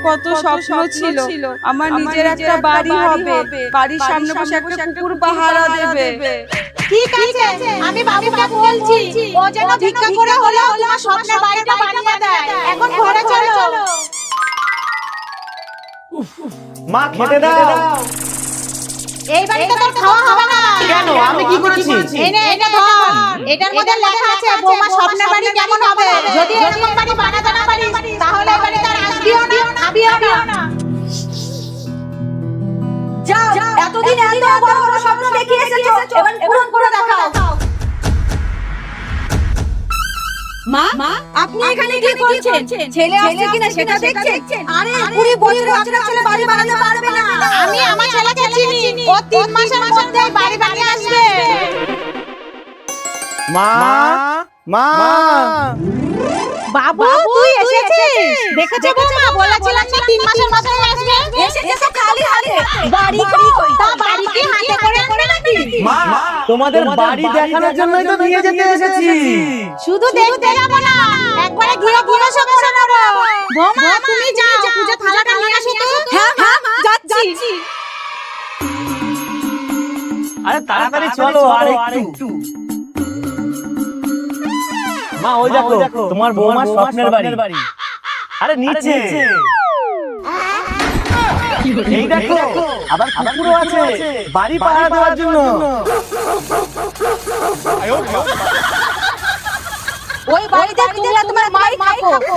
কত স্বপ্ন ছিল আমার নিজের একটা বাড়ি হবে, বাড়ির সামনে বসে একটা কুকুর পাহারা দেবে। ঠিক আছে, আমি বাবুকে বলছি ও যেন ভিক্ষা করে হলেও তোমার স্বপ্নের বাড়িটা বানিয়ে দেয়। এখন ঘরে চলো। মা খেতে দাও। এই বাড়িতে তোর খাওয়া হবে না। কেন? আমি কি করেছি? এটা ধর, এটার মধ্যে লেখা আছে বৌমা স্বপ্নের বাড়ি কেমন হবে। যদি এরকম বাড়ি বানাতে না পারিস তাহলে এই বাড়িতে আর আসবিও না, খাবিও না। যাও, এতদিন এত বড় বড় স্বপ্ন দেখে এসেছো, এবার পূরণ করে দেখাও। মা, আপনি এখানে কি করছেন? ছেলে আসছে কিনা সেটা দেখছেন? আরে 20 বছরের বাচ্চা ছেলে বাড়ি বানাতে পারবে না। আমি আমার ছেলেকে চিনি, ও 3 মাসের মধ্যে বাড়ি বানিয়ে আসবে। মা মা বাবু তুই এসেছিস? দেখেছো বৌমা, বলেছিলাম না 3 মাসের মাথায় আসবে। এসেছে তো খালি হাতে। বাড়ি কই? তা বাড়ি কি হাতে করে আনবে নাকি? মা, তোমাদের বাড়ি দেখানোর জন্যই তো নিয়ে যেতে এসেছি। শুধু দেখতে যাব না, একবারে গিয়ে ঘুরে সব করে নেব। বৌমা তুমি যাও, পূজা থালাটা নিয়ে আসো তো। হ্যাঁ মা, যাচ্ছি। আরে তাড়াতাড়ি চলো আর একটু। মা ওই দেখো তোমার বৌমার স্বপ্নের বাড়ি। আরে নিচে। এই দেখো আবার কুকুরও আছে বাড়ি পাহারা দেওয়ার জন্য। ওই বাড়িতে তুমি আর তোমার মাই থাকো।